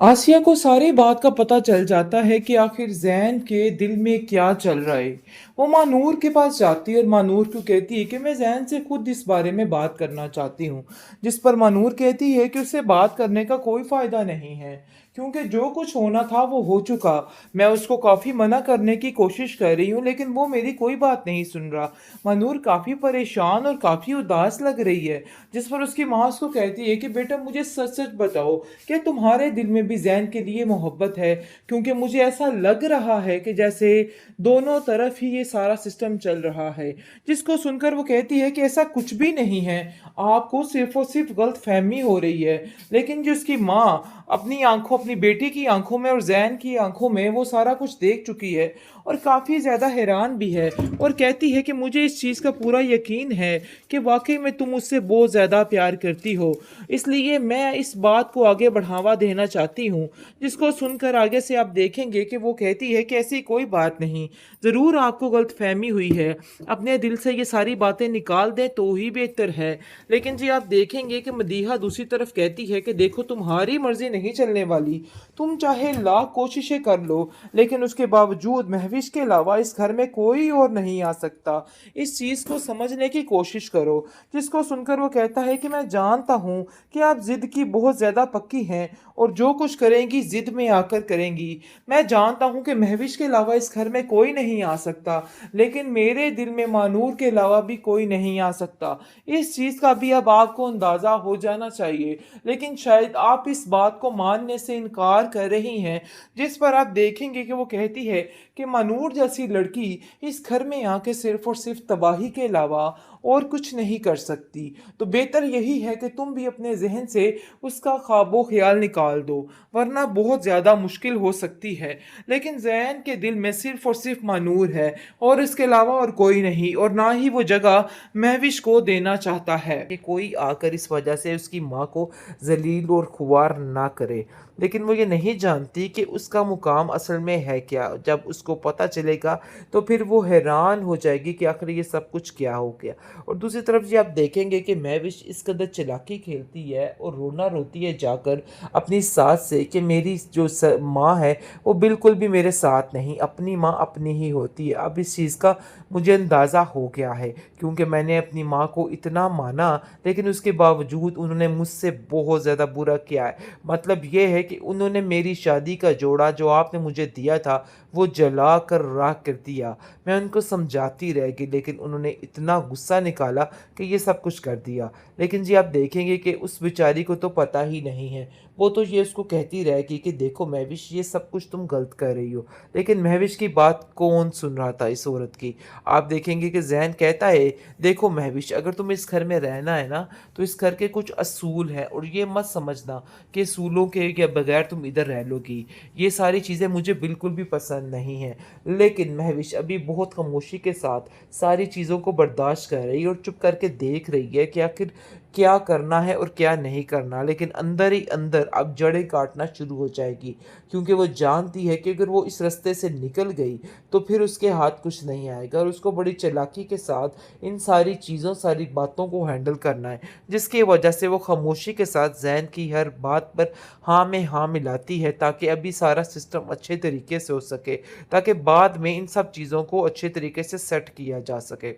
आसिया को सारी बात का पता चल जाता है कि आखिर जैन के दिल में क्या चल रहा है। वो मानूर के पास जाती है और मानूर को कहती है कि मैं जैन से खुद इस बारे में बात करना चाहती हूँ। जिस पर मानूर कहती है कि उससे बात करने का कोई फायदा नहीं है, क्योंकि जो कुछ होना था वो हो चुका। मैं उसको काफी मना करने की कोशिश कर रही हूँ लेकिन वो मेरी कोई बात नहीं सुन रहा। मानूर काफी परेशान और काफी उदास लग रही है। जिस पर उसकी माँ उसको कहती है कि बेटा मुझे सच सच बताओ, क्या तुम्हारे दिल में भी जैन के लिए मोहब्बत है? क्योंकि मुझे ऐसा लग रहा है कि जैसे दोनों तरफ ही ये सारा सिस्टम चल रहा है। जिसको सुनकर वो कहती है कि ऐसा कुछ भी नहीं है, आपको सिर्फ और सिर्फ गलत फहमी हो रही है। लेकिन जो उसकी माँ अपनी आंखों, अपनी बेटी की आंखों में और जैन की आंखों में वो सारा कुछ देख चुकी है और काफ़ी ज़्यादा हैरान भी है, और कहती है कि मुझे इस चीज़ का पूरा यकीन है कि वाकई में तुम मुझसे बहुत ज़्यादा प्यार करती हो, इसलिए मैं इस बात को आगे बढ़ावा देना चाहती हूँ। जिसको सुनकर आगे से आप देखेंगे कि वो कहती है कि ऐसी कोई बात नहीं, ज़रूर आपको गलतफहमी हुई है, अपने दिल से ये सारी बातें निकाल दें तो ही बेहतर है। लेकिन जी आप देखेंगे कि मदीहा दूसरी तरफ कहती है कि देखो तुम्हारी मर्जी नहीं चलने वाली, तुम चाहे लाख कोशिशें कर लो लेकिन उसके बावजूद महविश के अलावा इस घर में कोई और नहीं आ सकता। इस चीज़ को समझने की कोशिश करो। जिसको सुनकर वो कहता है कि मैं जानता हूँ कि आप जिद की बहुत ज़्यादा पक्की हैं और जो कुछ करेंगी जिद में आकर करेंगी। मैं जानता हूँ कि महविश के अलावा इस घर में कोई नहीं आ सकता, लेकिन मेरे दिल में मानूर के अलावा भी कोई नहीं आ सकता। इस चीज़ का भी अब आपको अंदाज़ा हो जाना चाहिए, लेकिन शायद आप इस बात को मानने से इनकार कर रही हैं। जिस पर आप देखेंगे कि वो कहती है कि मनूर जैसी लड़की इस घर में आके सिर्फ और सिर्फ तबाही के अलावा और कुछ नहीं कर सकती। तो बेहतर यही है कि तुम भी अपने जहन से उसका ख्वाबो ख्याल निकाल दो, वरना बहुत ज़्यादा मुश्किल हो सकती है। लेकिन जैन के दिल में सिर्फ और सिर्फ मानूर है और इसके अलावा और कोई नहीं, और ना ही वो जगह महविश को देना चाहता है कि कोई आकर इस वजह से उसकी माँ को जलील और खुआर ना करे। लेकिन वो ये नहीं जानती कि उसका मुकाम असल में है क्या। जब उसको पता चलेगा तो फिर वो हैरान हो जाएगी कि आखिर ये सब कुछ क्या हो गया। और दूसरी तरफ जी आप देखेंगे कि महविश इस कदर चालाकी खेलती है और रोना रोती है जाकर अपनी सास से कि मेरी जो माँ है वो बिल्कुल भी मेरे साथ नहीं, अपनी माँ अपनी ही होती है। अब इस चीज़ का मुझे अंदाज़ा हो गया है, क्योंकि मैंने अपनी माँ को इतना माना लेकिन उसके बावजूद उन्होंने मुझसे बहुत ज़्यादा बुरा किया है। मतलब ये है कि उन्होंने मेरी शादी का जोड़ा जो आपने मुझे दिया था वो जला कर राख कर दिया। मैं उनको समझाती रह गई लेकिन उन्होंने इतना गुस्सा निकाला कि ये सब कुछ कर दिया। लेकिन जी आप देखेंगे कि उस बेचारी को तो पता ही नहीं है। वो तो ये उसको कहती रहेगी कि देखो महविश ये सब कुछ तुम गलत कर रही हो। लेकिन महविश की बात कौन सुन रहा था इस औरत की। आप देखेंगे कि ज़ैन कहता है देखो महविश अगर तुम्हें इस घर में रहना है ना तो इस घर के कुछ असूल हैं, और ये मत समझना कि असूलों के बगैर तुम इधर रह लोगी। ये सारी चीज़ें मुझे बिल्कुल भी पसंद नहीं हैं। लेकिन महविश अभी बहुत खामोशी के साथ सारी चीज़ों को बर्दाश्त कर रही है और चुप करके देख रही है कि आखिर क्या करना है और क्या नहीं करना। लेकिन अंदर ही अंदर अब जड़ें काटना शुरू हो जाएगी, क्योंकि वो जानती है कि अगर वो इस रास्ते से निकल गई तो फिर उसके हाथ कुछ नहीं आएगा, और उसको बड़ी चालाकी के साथ इन सारी चीज़ों, सारी बातों को हैंडल करना है। जिसकी वजह से वो खामोशी के साथ जैन की हर बात पर हाँ में हाँ मिलाती है, ताकि अभी सारा सिस्टम अच्छे तरीके से हो सके, ताकि बाद में इन सब चीज़ों को अच्छे तरीके से सेट किया जा सके।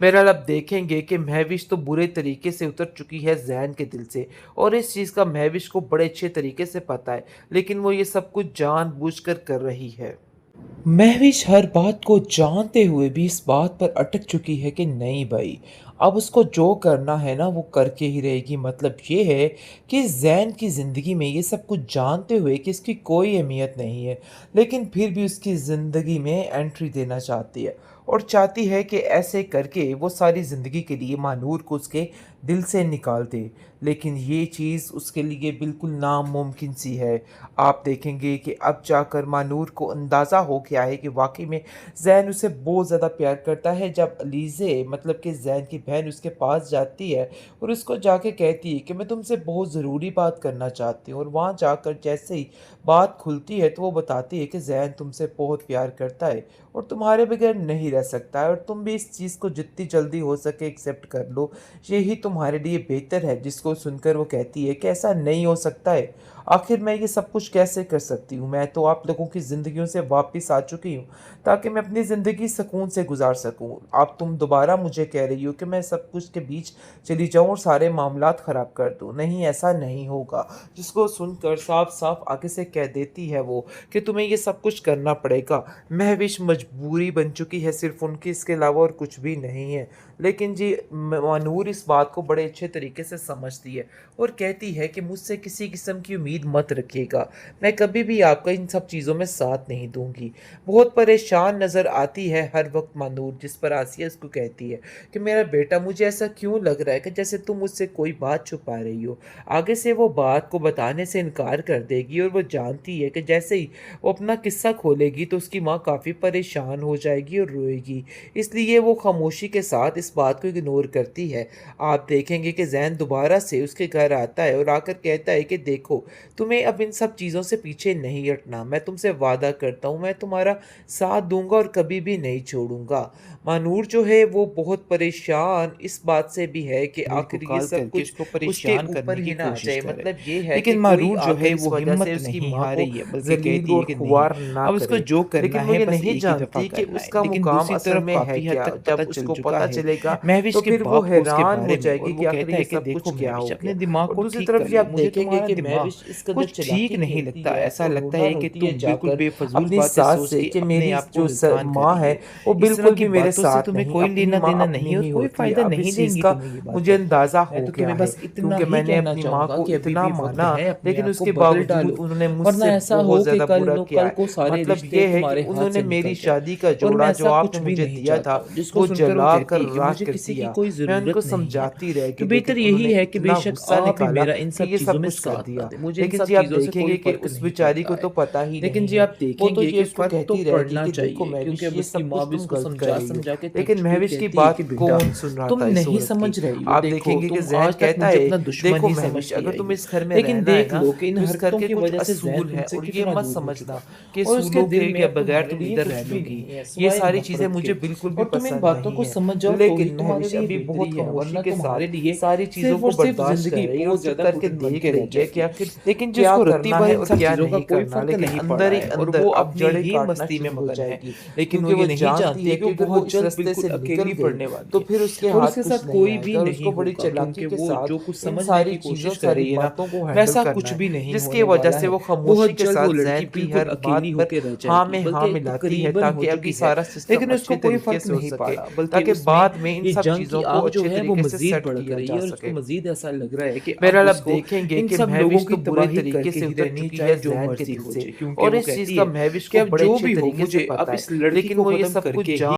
बहरहाल आप देखेंगे कि महविश तो बुरे तरीके से उतर चुकी है जैन के दिल से, और इस चीज़ का महविश को बड़े अच्छे तरीके से पता है, लेकिन वो ये सब कुछ जानबूझकर कर रही है। महविश हर बात को जानते हुए भी इस बात पर अटक चुकी है कि नहीं भाई, अब उसको जो करना है ना वो करके ही रहेगी। मतलब ये है कि जैन की ज़िंदगी में ये सब कुछ जानते हुए कि इसकी कोई अहमियत नहीं है, लेकिन फिर भी उसकी ज़िंदगी में एंट्री देना चाहती है, और चाहती है कि ऐसे करके वो सारी ज़िंदगी के लिए मानूर को उसके दिल से निकाल दे। लेकिन ये चीज़ उसके लिए बिल्कुल नामुमकिन सी है। आप देखेंगे कि अब जाकर मानूर को अंदाज़ा हो गया है कि वाक़ई में ज़ैन उसे बहुत ज़्यादा प्यार करता है। जब अलीज़े मतलब कि ज़ैन की बहन उसके पास जाती है और उसको जाके कहती है कि मैं तुमसे बहुत ज़रूरी बात करना चाहती हूँ, और वहाँ जाकर जैसे ही बात खुलती है तो वो बताती है कि ज़ैन तुमसे बहुत प्यार करता है और तुम्हारे बगैर नहीं रह सकता है, और तुम भी इस चीज़ को जितनी जल्दी हो सके एक्सेप्ट कर लो, यही तुम्हारे लिए बेहतर है। जिसको सुनकर वो कहती है कि ऐसा नहीं हो सकता है, आखिर मैं ये सब कुछ कैसे कर सकती हूँ? मैं तो आप लोगों की ज़िंदगियों से वापस आ चुकी हूँ ताकि मैं अपनी ज़िंदगी सुकून से गुजार सकूँ। अब तुम दोबारा मुझे कह रही हो कि मैं सब कुछ के बीच चली जाऊँ और सारे मामलात ख़राब कर दूँ। नहीं, ऐसा नहीं होगा। जिसको सुनकर साफ-साफ आगे से कह देती है वो कि तुम्हें ये सब कुछ करना पड़ेगा। महविश मजबूरी बन चुकी है सिर्फ़ उनकी, इसके अलावा और कुछ भी नहीं है। लेकिन जी मानूर इस बात को बड़े अच्छे तरीके से समझती है और कहती है कि मुझसे किसी किस्म की उम्मीद मत रखिएगा। मैं कभी भी आपका इन सब चीज़ों में साथ नहीं दूँगी। बहुत परेशान नज़र आती है हर वक़्त मानूर, जिस पर आसिया उसको कहती है कि मेरा बेटा, मुझे ऐसा क्यों लग रहा है कि जैसे तुम मुझसे कोई बात छुपा रही हो। आगे से वो बात को बताने से इनकार कर देगी और वो जानती है कि जैसे ही वो अपना किस्सा खोलेगी तो उसकी माँ काफ़ी परेशान हो जाएगी और रोएगी। इसलिए वो खामोशी के साथ इस बात को इग्नोर करती है। आप देखेंगे कि ज़ैन दोबारा से उसके घर आता है और आकर कहता है कि देखो, तुम्हें अब इन सब चीज़ों से पीछे नहीं हटना। मैं तुमसे वादा करता हूँ, मैं तुम्हारा साथ दूँगा और कभी भी नहीं छोड़ूँगा। मानूर जो है वो बहुत परेशान इस बात से भी है कि नूर को आखिर ये कॉल सब करके कुछ उसको उसके परेशान ऊपर करने ही की ना आ कोशिश जाए। कर रहे हैं। मतलब ये है कि लेकिन कोई मारूर जो आकर है इस वो वजह से हिम्मत उसकी नहीं माँ हार को रही है, बल्कि ज़लील कहती है और कि नहीं, खुआर ना अब उसको करे। जो करना लेकिन वो है ये बस नहीं एक ही दफ़ा जानती कि करना है। उसका लेकिन मुकाम दूसरी असल तरफ में है काफ़ी हद क्या? तक जब पता चल उसको चुका पता है चलेगा महविश तो के फिर वो बाप को उसके हैरान हो बारे में, और जाएगी वो कि आखिर कहता ये है कि सब देखो कुछ क्या हो महविश, अपने गया। दिमाग और को दूसरी ठीक तरफ कर जी ले। आप मुझे देखेंगे तुम्हारा कि दिमाग महविश इस कदर कुछ ठीक चालाकी नहीं खेलती लगता। है ऐसा और लगता रोना है कि रोती है तुम बिल्कुल जाकर बेफजूल अपनी बातें सास सोच से के कि अपने मेरी आप को जो नुकसान कर माँ रही है है। वो इस तरह बिल्कुल की भी मेरे बातों से साथ तुम्हें नहीं, कोई अपनी लेना माँ देना अपनी नहीं और ही कोई होती है। फ़ायदा अब नहीं इस चीज़ देंगी का तुम्हें ये मुझे बातें। अंदाज़ा मैं हो तो गया तुम्हें है बस इतना क्योंकि ही मैंने कहना अपनी माँ चाहूँगा को कि अभी इतना भी वक़्त माना, है, अपने लेकिन आप को उसके बदल बावजूद डालो। उन्होंने वरना मुझसे ऐसा हो बहुत कि ज़्यादा बुरा किया कल है। को सारे मतलब रिश्ते ये है कि तुम्हारे हाथ उन्होंने से मेरी निकल जाएँ, शादी का और मैं जोड़ा जो ऐसा कुछ आपने भी मुझे नहीं दिया था चाहता हूँ। जिसको वो सुनकर वो जला कर कहती है कि राख मुझे कर किसी की दिया। कोई मैं ज़रूरत उनको नहीं है। समझाती रह तो गई लेकिन बेहतर यही उन्होंने है कि इतना बेशक गुस्सा आप ही निकाला मेरा इन कि सब ये चीज़ों सब में कुछ कर साथ ना दिया। दें। मुझे इन लेकिन सब जी आप चीज़ों से कोई देखेंगे कि फ़र्क उस नहीं बेचारी को पड़ता तो है। पता ही लेकिन नहीं जी है। आप वो तो देखेंगे ये कि उसको फ़र्क तो कहती रहेगी पड़ना कि देखो चाहिए, क्योंकि महविश अब ये उसकी सब माँ कुछ भी तुम उसको गलत कर रही हो। समझा-समझा के थक लेकिन चुकी है, महविश की कहती है कि बात बेटा, कौन सुन रहा तुम था इस नहीं औरत की? समझ रही हो, आप देखो देखेंगे कि तुम ज़ैन आज तक कहता मुझे है अपना दुश्मन देखो ही महविश, समझती अगर आई तुम हो। इस घर में लेकिन रहना है देख ना लो कि इन तो इस घर हरकतों के की कुछ वजह से ज़ैन असूल हैं तुमसे और ये कितना मत दूर हो समझना चुका है, कि और उसके असूलों दिल में के अब बगैर तुम्हारे तुम लिए इधर कुछ रह भी लोगी। नहीं है ये सिवाय सारी चीज़ें नफ़रत मुझे के। बिल्कुल भी और तुम इन पसंद बातों नहीं को है। समझ जाओ तो ही लेकिन तुम्हारे महविश लिए अभी बहुत बेहतरी है, खामोशी वरना के तुम्हारे साथ लिए सारी चीज़ों सिर्फ़ को और सिर्फ़ बर्दाश्त कर ज़िंदगी रही है और बहुत चुप ज़्यादा करके घुटन बन देख के रह रही है कि जाएगी। आखिर लेकिन क्या जिसको रत्ती करना भर है इन और सब क्या चीज़ों का नहीं कोई करना। फ़र्क लेकिन नहीं पड़ अंदर रहा ही है, और अंदर वो अब अपने जड़ें ही काटना मस्ती में शुरू हो मगन है। जाएगी लेकिन वो क्योंकि ये वो नहीं जानती जानती है है कि कि वो अगर वो बहुत इस जल्द रास्ते बिल्कुल से निकल अकेली गई पड़ने वाली तो है, फिर उसके और हाथ उसके कुछ साथ नहीं कोई भी आएगा और नहीं उसको बड़ी होगा, चालाकी क्योंकि के वो जो साथ कुछ इन समझने सारी की चीज़ों, कोशिश कर सारी रही है ना, बातों को हैंडल वैसा करना कुछ है, भी नहीं जिसकी होने वजह वाला से है। वो खामोशी बहुत के जल्द साथ वो लड़की ज़ैन की बिल्कुल हर अकेली बात पर होके रह हाँ जाएगी, में हाँ बल्कि एक मिलाती है तकरीबन हो ताकि अभी चुकी है। सारा सिस्टम लेकिन उसको अच्छे कोई तरीके फ़र्क से हो नहीं सके, पड़ा, बल्कि ताकि उसमें बाद में इन ये सब जंग की चीज़ों को आग जो अच्छे है वो तरीके से मज़ीद सेट भड़क किया रही जा है, और उसको सके। मज़ीद ऐसा लग रहा है कि अब बहरहाल आप उसको देखेंगे इन कि सब लोगों महविश की तो बुरे तबाही तरीके करके से ही उतर रहनी चुकी है चाहे जो ज़ैन के मर्ज़ी दिल हो से जाए, क्योंकि और वो इस चीज़ कहती का है महविश कि को अब बड़े जो अच्छे भी हो तरीके से मुझे अब पता है। इस लड़की लेकिन को वो ये ख़त्म सब करके कुछ ही